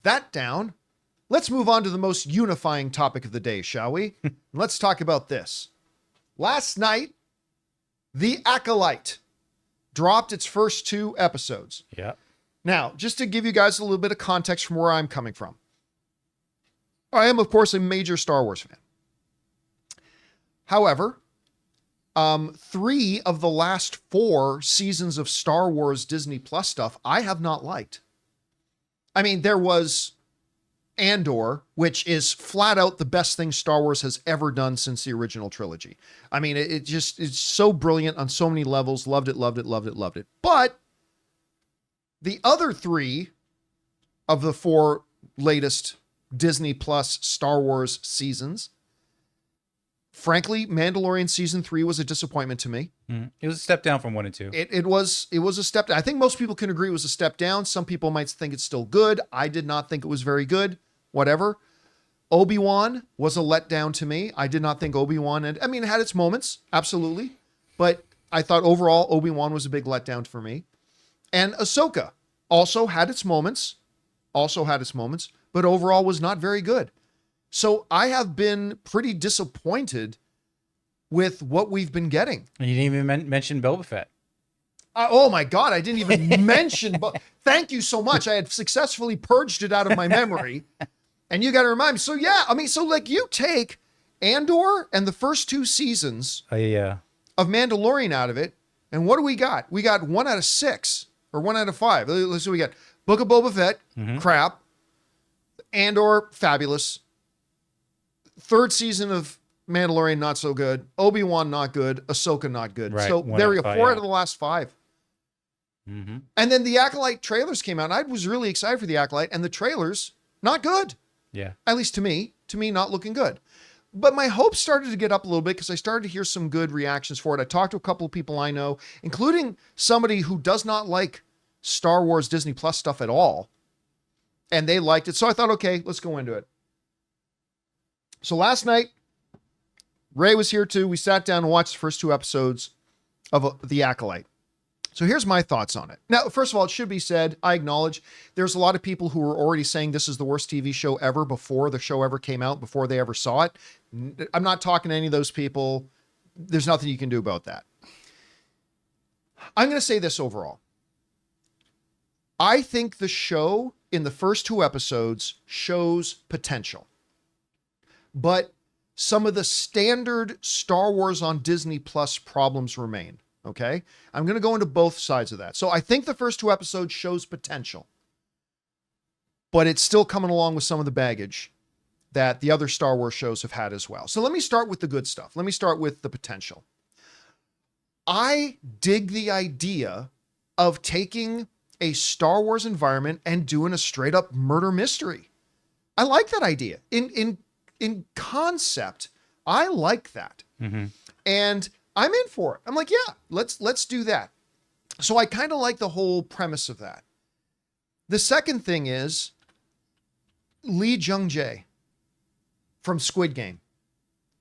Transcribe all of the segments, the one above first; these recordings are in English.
that down, let's move on to the most unifying topic of the day, shall we? Let's talk about this. Last night, The Acolyte dropped its first 2 episodes. Yeah. Now, just to give you guys a little bit of context from where I'm coming from. I am, of course, a major Star Wars fan. However, 3 of the last 4 seasons of Star Wars Disney Plus stuff, I have not liked. I mean, there was Andor, which is flat out the best thing Star Wars has ever done since the original trilogy. I mean, it's so brilliant on so many levels. Loved it, loved it, loved it, loved it. But the other 3 of the 4 latest Disney Plus Star Wars seasons, frankly, Mandalorian season 3 was a disappointment to me. It was a step down from 1 and 2. It was a step down. I think most people can agree it was a step down. Some people might think it's still good. I did not think it was very good. Whatever. Obi-Wan was a letdown to me. I did not think Obi-Wan, and I mean, it had its moments, absolutely. But I thought overall Obi-Wan was a big letdown for me. And Ahsoka also had its moments, but overall was not very good. So I have been pretty disappointed with what we've been getting. And you didn't even mention Boba Fett. Oh my God, I didn't even mention, but thank you so much. I had successfully purged it out of my memory. And you got to remind me. So yeah, I mean, so like you take Andor and the first 2 seasons of Mandalorian out of it, and what do we got? We got 1 out of 6 or 1 out of 5. Let's see what we got. Book of Boba Fett, crap. Andor, fabulous. 3rd season of Mandalorian, not so good. Obi-Wan, not good. Ahsoka, not good. Right. So there we go. 4 out of the last 5. And then the Acolyte trailers came out. And I was really excited for the Acolyte, and the trailers, not good. Yeah. At least to me, not looking good. But my hopes started to get up a little bit because I started to hear some good reactions for it. I talked to a couple of people I know, including somebody who does not like Star Wars Disney Plus stuff at all. And they liked it. So I thought, okay, let's go into it. So last night, Ray was here too. We sat down and watched the first 2 episodes of The Acolyte. So here's my thoughts on it. Now, first of all, it should be said, I acknowledge there's a lot of people who were already saying this is the worst TV show ever before the show ever came out, before they ever saw it. I'm not talking to any of those people. There's nothing you can do about that. I'm going to say this overall. I think the show in the first 2 episodes shows potential. But some of the standard Star Wars on Disney Plus problems remain. Okay. I'm going to go into both sides of that. So I think the first 2 episodes shows potential, but it's still coming along with some of the baggage that the other Star Wars shows have had as well. So let me start with the good stuff. Let me start with the potential. I dig the idea of taking a Star Wars environment and doing a straight up murder mystery. I like that idea. In concept, I like that. And I'm in for it. I'm like, yeah, let's do that. So I kind of like the whole premise of that. The second thing is Lee Jung-jae from Squid Game.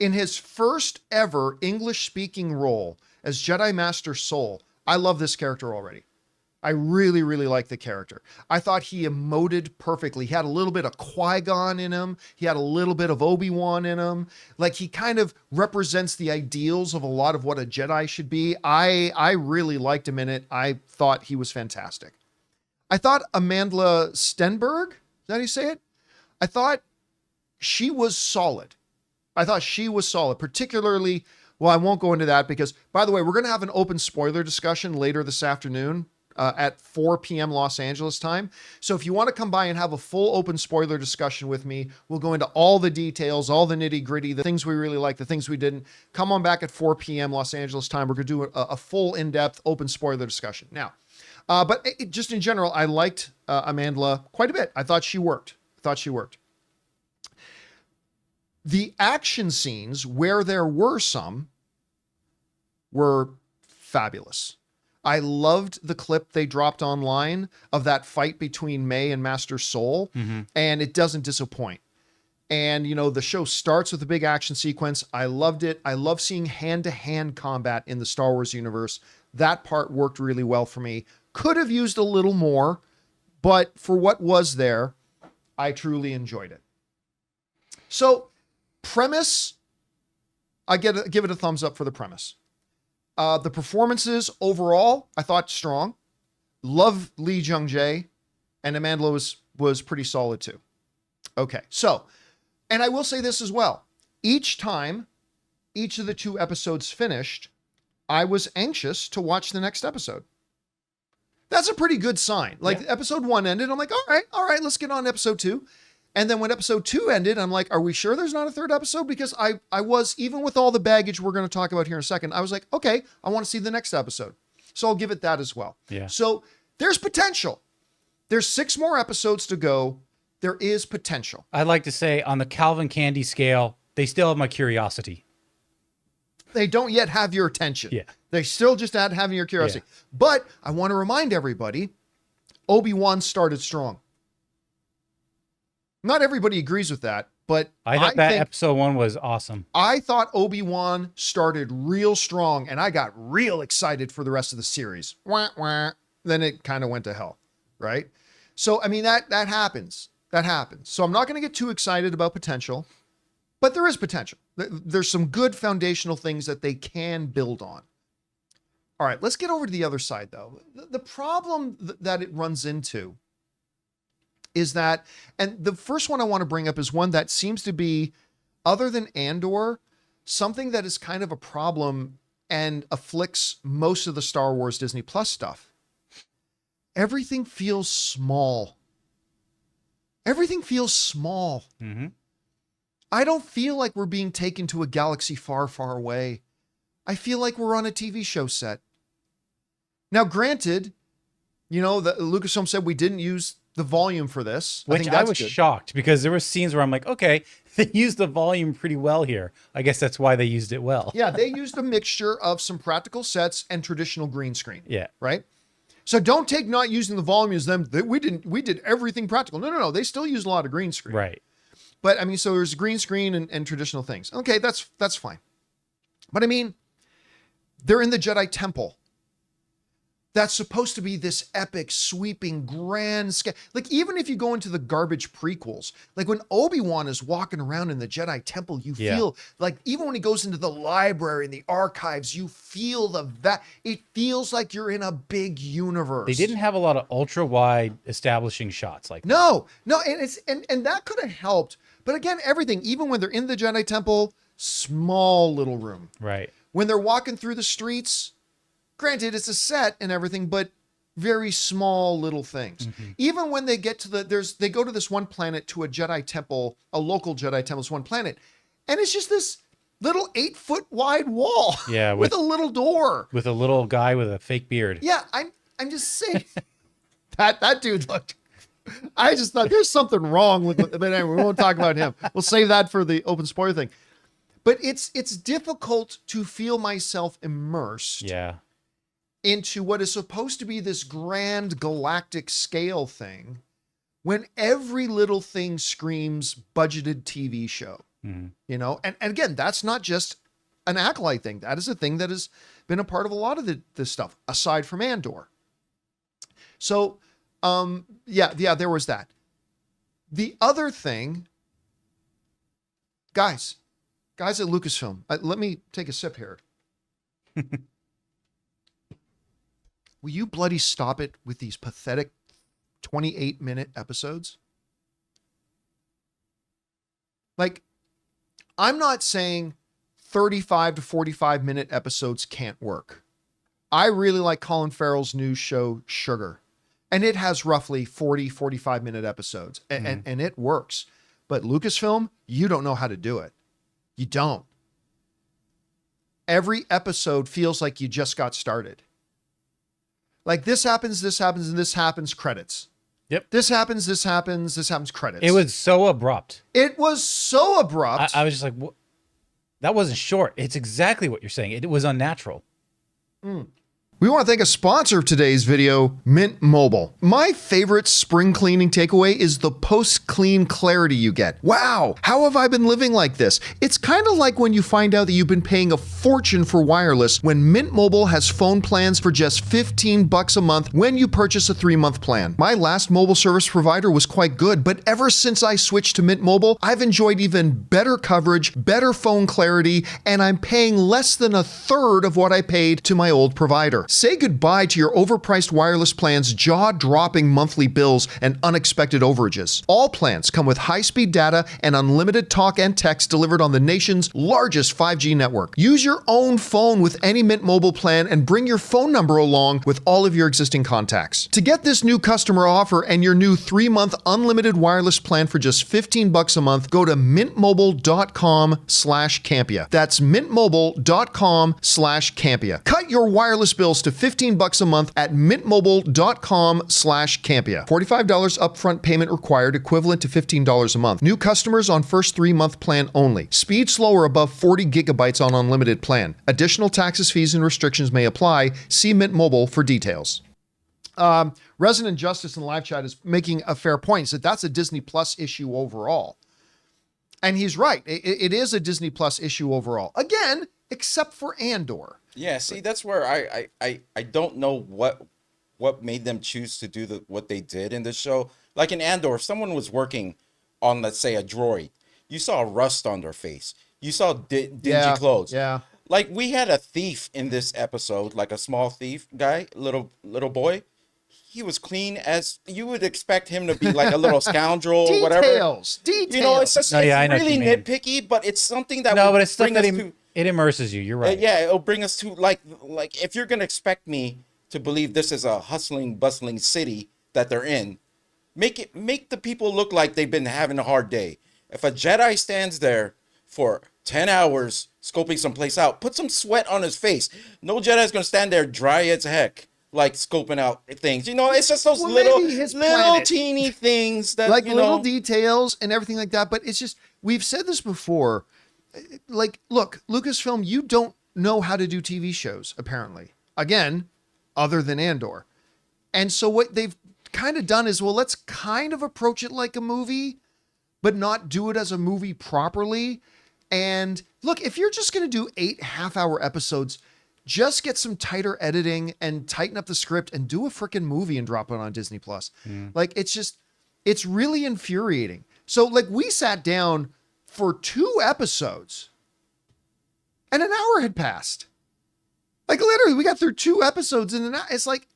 In his first ever English speaking role as Jedi Master Soul, I love this character already. I really, really like the character. I thought he emoted perfectly. He had a little bit of Qui-Gon in him. He had a little bit of Obi-Wan in him. Like, he kind of represents the ideals of a lot of what a Jedi should be. I really liked him in it. I thought he was fantastic. I thought Amandla Stenberg, is that how you say it? I thought she was solid. Particularly, well, I won't go into that because, by the way, we're going to have an open spoiler discussion later this afternoon. At 4 p.m. Los Angeles time. So if you want to come by and have a full open spoiler discussion with me, we'll go into all the details, all the nitty gritty, the things we really like, the things we didn't. Come on back at 4 p.m. Los Angeles time. We're going to do a full in-depth open spoiler discussion. Now, but just in general, I liked Amandla quite a bit. I thought she worked. The action scenes, where there were some, were fabulous. I loved the clip they dropped online of that fight between May and Master Soul, and it doesn't disappoint. And, you know, the show starts with a big action sequence. I loved it. I love seeing hand-to-hand combat in the Star Wars universe. That part worked really well for me. Could have used a little more, but for what was there, I truly enjoyed it. So, premise, give it a thumbs up for the premise. The performances overall, I thought strong. Love Lee Jung-jae, and Amanda was pretty solid too. Okay, so, and I will say this as well. Each time each of the 2 episodes finished, I was anxious to watch the next episode. That's a pretty good sign. Like episode 1 ended, I'm like, all right, let's get on episode 2. And then when episode 2 ended, I'm like, are we sure there's not a 3rd episode? Because I was, even with all the baggage we're going to talk about here in a second, I was like, okay, I want to see the next episode. So I'll give it that as well. Yeah. So there's potential. There's 6 more episodes to go. There is potential. I'd like to say on the Calvin Candy scale, they still have my curiosity. They don't yet have your attention. Yeah. They still just add having your curiosity. Yeah. But I want to remind everybody, Obi-Wan started strong. Not everybody agrees with that, but I thought that episode 1 was awesome. I thought Obi-Wan started real strong, and I got real excited for the rest of the series. Wah, wah. Then it kind of went to hell, right? So, I mean, that happens. That happens. So I'm not going to get too excited about potential, but there is potential. There's some good foundational things that they can build on. All right, let's get over to the other side, though. The problem that it runs into is that, and the first one I want to bring up is one that seems to be, other than Andor, something that is kind of a problem and afflicts most of the Star Wars Disney Plus stuff. Everything feels small. Everything feels small. Mm-hmm. I don't feel like we're being taken to a galaxy far, far away. I feel like we're on a TV show set. Now, granted, you know, Lucasfilm said we didn't use the volume for this. Which I was shocked, because there were scenes where I'm like, okay, they used the volume pretty well here. I guess that's why they used it well. Yeah, they used a mixture of some practical sets and traditional green screen. Yeah. Right? So don't take not using the volume as them. We did everything practical. No. They still use a lot of green screen. Right. But I mean, so there's green screen and traditional things. Okay, that's fine. But I mean, they're in the Jedi Temple. That's supposed to be this epic, sweeping, grand scale. Like, even if you go into the garbage prequels, like when Obi-Wan is walking around in the Jedi Temple, you feel like, even when he goes into the library and the archives, you feel it feels like you're in a big universe. They didn't have a lot of ultra wide establishing shots like that. No, and that could have helped. But again, everything, even when they're in the Jedi Temple, small little room. Right. When they're walking through the streets, granted, it's a set and everything, but very small little things. Mm-hmm. Even when they get to they go to this one planet, to a Jedi temple, a local Jedi temple, this one planet, and it's just this little 8-foot wide wall. Yeah, with a little door. With a little guy with a fake beard. Yeah, I'm just saying that dude looked. I just thought there's something wrong with it. But anyway, we won't talk about him. We'll save that for the open spoiler thing. But it's difficult to feel myself immersed into what is supposed to be this grand galactic scale thing when every little thing screams budgeted TV show. Mm-hmm. You know, and again, that's not just an Acolyte thing. That is a thing that has been a part of a lot of this stuff, aside from Andor. So, there was that. The other thing, guys at Lucasfilm, let me take a sip here. Will you bloody stop it with these pathetic 28-minute episodes? Like, I'm not saying 35 to 45-minute episodes can't work. I really like Colin Farrell's new show, Sugar. And it has roughly 40, 45-minute episodes. And it works. But Lucasfilm, you don't know how to do it. You don't. Every episode feels like you just got started. Like, this happens, and this happens, credits. Yep. This happens, credits. It was so abrupt. It was so abrupt. I was just like, what? That wasn't short. It's exactly what you're saying. It was unnatural. We We want to thank a sponsor of today's video, Mint Mobile. My favorite spring cleaning takeaway is the post-clean clarity you get. Wow, how have I been living like this? It's kind of like when you find out that you've been paying a fortune for wireless when Mint Mobile has phone plans for just $15 a month when you purchase a 3-month plan. My last mobile service provider was quite good, but ever since I switched to Mint Mobile, I've enjoyed even better coverage, better phone clarity, and I'm paying less than a third of what I paid to my old provider. Say goodbye to your overpriced wireless plans, jaw-dropping monthly bills, and unexpected overages. All plans come with high-speed data and unlimited talk and text delivered on the nation's largest 5G network. Use your own phone with any Mint Mobile plan and bring your phone number along with all of your existing contacts. To get this new customer offer and your new 3-month unlimited wireless plan for just $15 a month, go to mintmobile.com/Campea. That's mintmobile.com/Campea. Cut your wireless bills to $15 a month at mintmobile.com/Campea. $45 upfront payment required, equivalent to $15 a month. New customers on first 3-month plan only. Speed slower above 40 gigabytes on unlimited plan. Additional taxes, fees, and restrictions may apply. See Mint Mobile for details. Resident Justice in the live chat is making a fair point. He said that's a Disney Plus issue overall. And he's right. It is a Disney Plus issue overall. Again, except for Andor. Yeah, see, that's where I don't know what made them choose to do what they did in this show. Like in Andor, if someone was working on, let's say, a droid, you saw rust on their face. You saw dingy clothes. Yeah. Like we had a thief in this episode, like a small thief guy, little boy. He was clean as you would expect him to be, like a little scoundrel or whatever. Details. You know, it's just I know really what you mean. nitpicky, but it's something that but it's stuff bring that us to. it immerses you. You're right. Yeah, it'll bring us to like if you're gonna expect me to believe this is a hustling, bustling city that they're in, make the people look like they've been having a hard day. If a Jedi stands there for 10 hours scoping some place out, put some sweat on his face. No Jedi's gonna stand there dry as heck, like scoping out things. You know, it's just those little teeny things that, like, you little know, details and everything like that. But it's just, we've said this before. Like, look, Lucasfilm, you don't know how to do TV shows, apparently. Again, other than Andor. And so what they've kind of done is, well, let's kind of approach it like a movie, but not do it as a movie properly. And look, if you're just going to do 8 half-hour episodes, just get some tighter editing and tighten up the script and do a freaking movie and drop it on Disney Plus. Like, it's really infuriating. So, like, we sat down for 2 episodes and an hour had passed. Like, literally, we got through 2 episodes in an hour. It's like,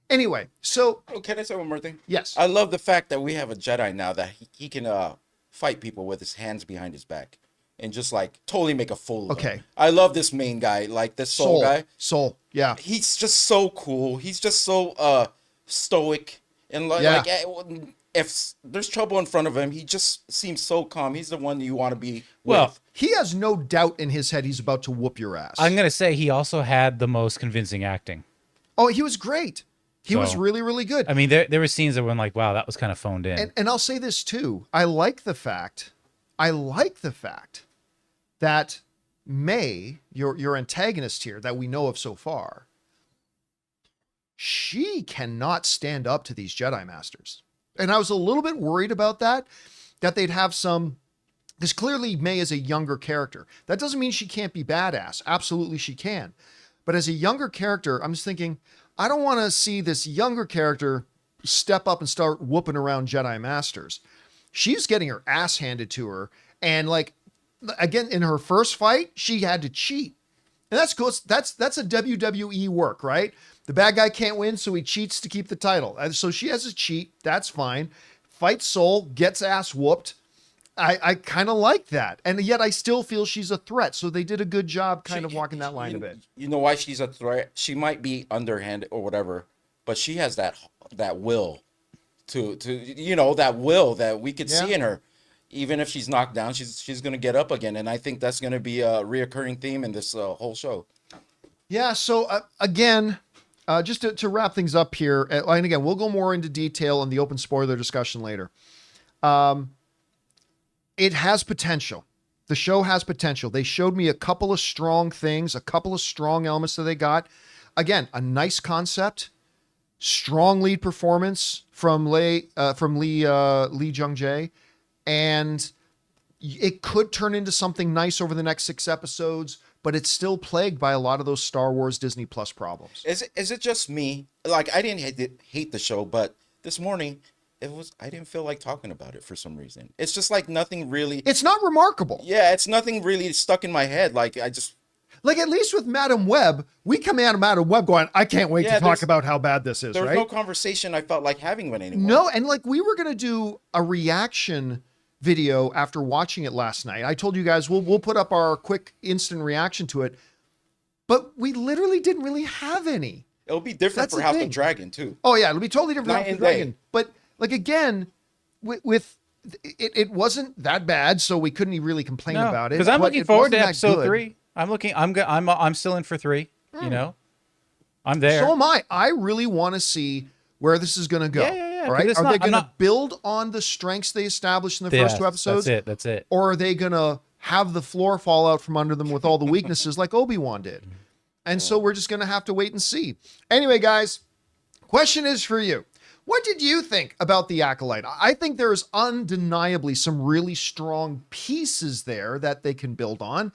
anyway, so. Oh, can I say one more thing? Yes. I love the fact that we have a Jedi now that he can fight people with his hands behind his back and just like totally make a fool of him. I love this main guy, like this Soul guy. Soul, yeah. He's just so cool. He's just so stoic and like if there's trouble in front of him, he just seems so calm. He's the one you want to be with. He has no doubt in his head he's about to whoop your ass. I'm gonna say he also had the most convincing acting. Oh, he was great. He was really, really good. I mean, there were scenes that were like, wow, that was kind of phoned in. And I'll say this too. I like the fact that May, your antagonist here that we know of so far, she cannot stand up to these Jedi Masters. And I was a little bit worried about that they'd have some, because clearly May is a younger character. That doesn't mean she can't be badass. Absolutely she can. But as a younger character, I'm just thinking, I don't want to see this younger character step up and start whooping around Jedi Masters. She's getting her ass handed to her. And like, again, in her first fight, she had to cheat. And that's cool. That's a WWE work, right? The bad guy can't win, so he cheats to keep the title. So she has to cheat. That's fine. Fights Soul, gets ass whooped. I kind of like that. And yet I still feel she's a threat. So they did a good job kind of walking that line a bit. You know why she's a threat? She might be underhanded or whatever, but she has that will to you know, that will that we could see in her. Even if she's knocked down, she's going to get up again. And I think that's going to be a reoccurring theme in this whole show. Yeah. So again, just to wrap things up here, and again, we'll go more into detail in the open spoiler discussion later. It has potential. The show has potential. They showed me a couple of strong things, a couple of strong elements that they got. again, a nice concept, strong lead performance from Lee Jung Jae, and it could turn into something nice over the next 6 episodes, but it's still plagued by a lot of those Star Wars Disney Plus problems. Is it just me? Like, I didn't hate the show, but this morning I didn't feel like talking about it for some reason. It's just like nothing really. It's not remarkable. Yeah, it's nothing really stuck in my head. Like, at least with Madam Web, we come out of Madam Web going, I can't wait to talk about how bad this is, there was right? no conversation I felt like having with anyone. No, and like we were going to do a reaction video after watching it last night. I told you guys we'll put up our quick instant reaction to it, but we literally didn't really have any. It'll be different for House of Dragon too. Oh yeah, it'll be totally different for House of Dragon. But like again, with it wasn't that bad, so we couldn't really complain about it. Because I'm looking forward to episode 3. I'm still in for 3. You know, I'm there. So am I. I really want to see where this is going to go. Yeah. All right. Are they going to build on the strengths they established in the first 2 episodes? That's it. Or are they going to have the floor fall out from under them with all the weaknesses like Obi-Wan did? And so we're just going to have to wait and see. Anyway, guys, question is for you. What did you think about The Acolyte? I think there's undeniably some really strong pieces there that they can build on.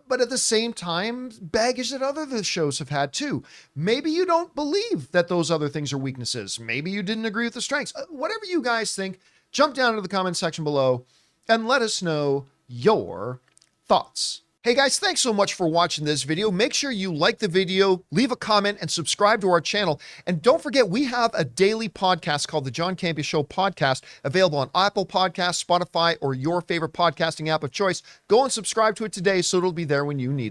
But at the same time, baggage that other shows have had too. Maybe you don't believe that those other things are weaknesses. Maybe you didn't agree with the strengths. Whatever you guys think, jump down into the comment section below and let us know your thoughts. Hey guys, thanks so much for watching this video. Make sure you like the video, leave a comment, and subscribe to our channel. And don't forget, we have a daily podcast called the John Campea Show podcast, available on Apple Podcasts, Spotify, or your favorite podcasting app of choice. Go and subscribe to it today so it'll be there when you need it.